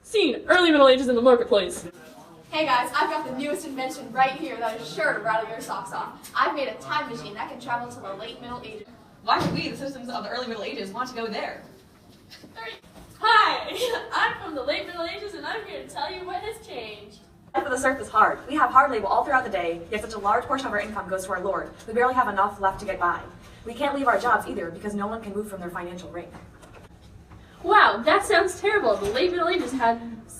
Seen early Middle Ages in the marketplace. Hey guys, I've got the newest invention right here that is sure to rattle your socks off. I've made a time machine that can travel to the late Middle Ages. Why would we, the citizens of the early Middle Ages, want to go there? Hi, I'm from the late Middle Ages and I'm here to tell you what has changed. Life of the serf is hard. We have hard labor all throughout the day, yet such a large portion of our income goes to our lord. We barely have enough left to get by. We can't leave our jobs either because no one can move from their financial rank. Wow, that sounds terrible. The late Middle Ages had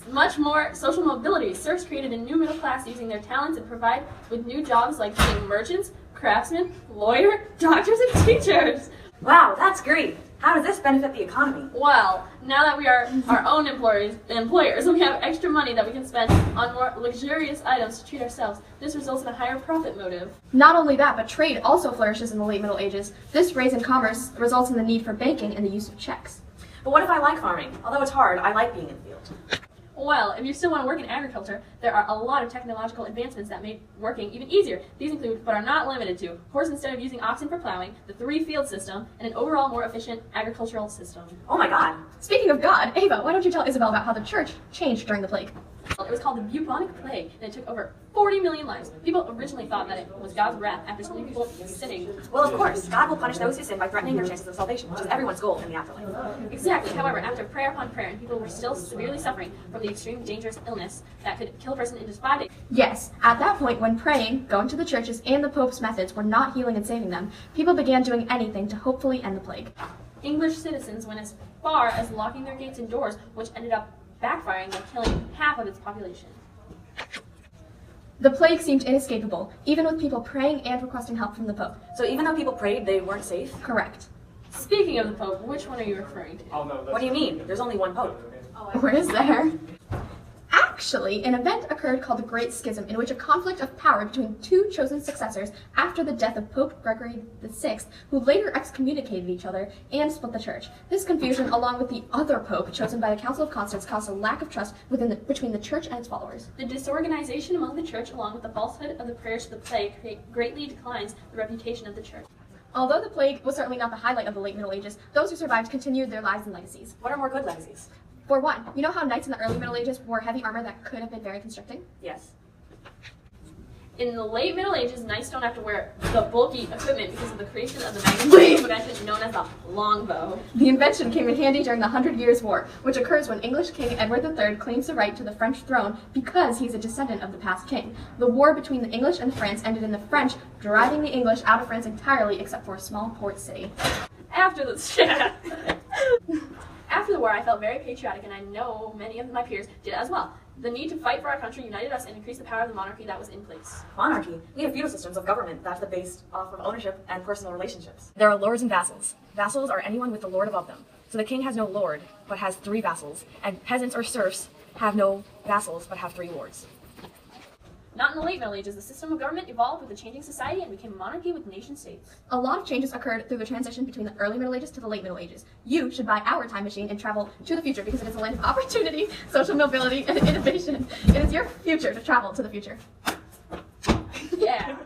much more social mobility. Serfs created a new middle class using their talents and provide with new jobs like being merchants, craftsmen, lawyers, doctors, and teachers. Wow, that's great. How does this benefit the economy? Well, now that we are our own employers, we have extra money that we can spend on more luxurious items to treat ourselves. This results in a higher profit motive. Not only that, but trade also flourishes in the late Middle Ages. This rise in commerce results in the need for banking and the use of checks. But what if I like farming? Although it's hard, I like being in the field. Well, if you still want to work in agriculture, there are a lot of technological advancements that make working even easier. These include, but are not limited to, horse instead of using oxen for plowing, the 3-field system, and an overall more efficient agricultural system. Oh my God. Speaking of God, Ava, why don't you tell Isabel about how the church changed during the plague? It was called the bubonic plague, and it took over 40 million lives. People originally thought that it was God's wrath after so many people sinning. Well, of course, God will punish those who sin by threatening their chances of salvation, which is everyone's goal in the afterlife. Exactly. However, after prayer upon prayer, and people were still severely suffering from the extreme dangerous illness that could kill a person in just 5 days. Yes, at that point when praying, going to the churches, and the Pope's methods were not healing and saving them, people began doing anything to hopefully end the plague. English citizens went as far as locking their gates and doors, which ended up backfiring by killing half of its population. The plague seemed inescapable, even with people praying and requesting help from the Pope. So even though people prayed, they weren't safe? Correct. Speaking of the Pope, which one are you referring to? What do you mean? There's only one Pope. Or is there? Actually, an event occurred called the Great Schism, in which a conflict of power between two chosen successors after the death of Pope Gregory VI, who later excommunicated each other and split the church. This confusion, along with the other pope chosen by the Council of Constance, caused a lack of trust between the church and its followers. The disorganization among the church, along with the falsehood of the prayers to the plague, greatly declines the reputation of the church. Although the plague was certainly not the highlight of the late Middle Ages, those who survived continued their lives and legacies. What are more good legacies? For one, you know how knights in the early Middle Ages wore heavy armor that could have been very constricting? Yes. In the late Middle Ages, knights don't have to wear the bulky equipment because of the creation of the magnificent invention known as the longbow. The invention came in handy during the 100 Years' War, which occurs when English King Edward III claims the right to the French throne because he's a descendant of the past king. The war between the English and France ended in the French driving the English out of France entirely except for a small port city. After the war, I felt very patriotic, and I know many of my peers did as well. The need to fight for our country united us and increased the power of the monarchy that was in place. Monarchy? We have feudal systems of government that are based off of ownership and personal relationships. There are lords and vassals. Vassals are anyone with the lord above them. So the king has no lord, but has 3 vassals, and peasants or serfs have no vassals, but have 3 lords. Not in the late Middle Ages. The system of government evolved with a changing society and became a monarchy with nation-states. A lot of changes occurred through the transition between the early Middle Ages to the late Middle Ages. You should buy our time machine and travel to the future because it is a land of opportunity, social mobility, and innovation. It is your future to travel to the future. Yeah.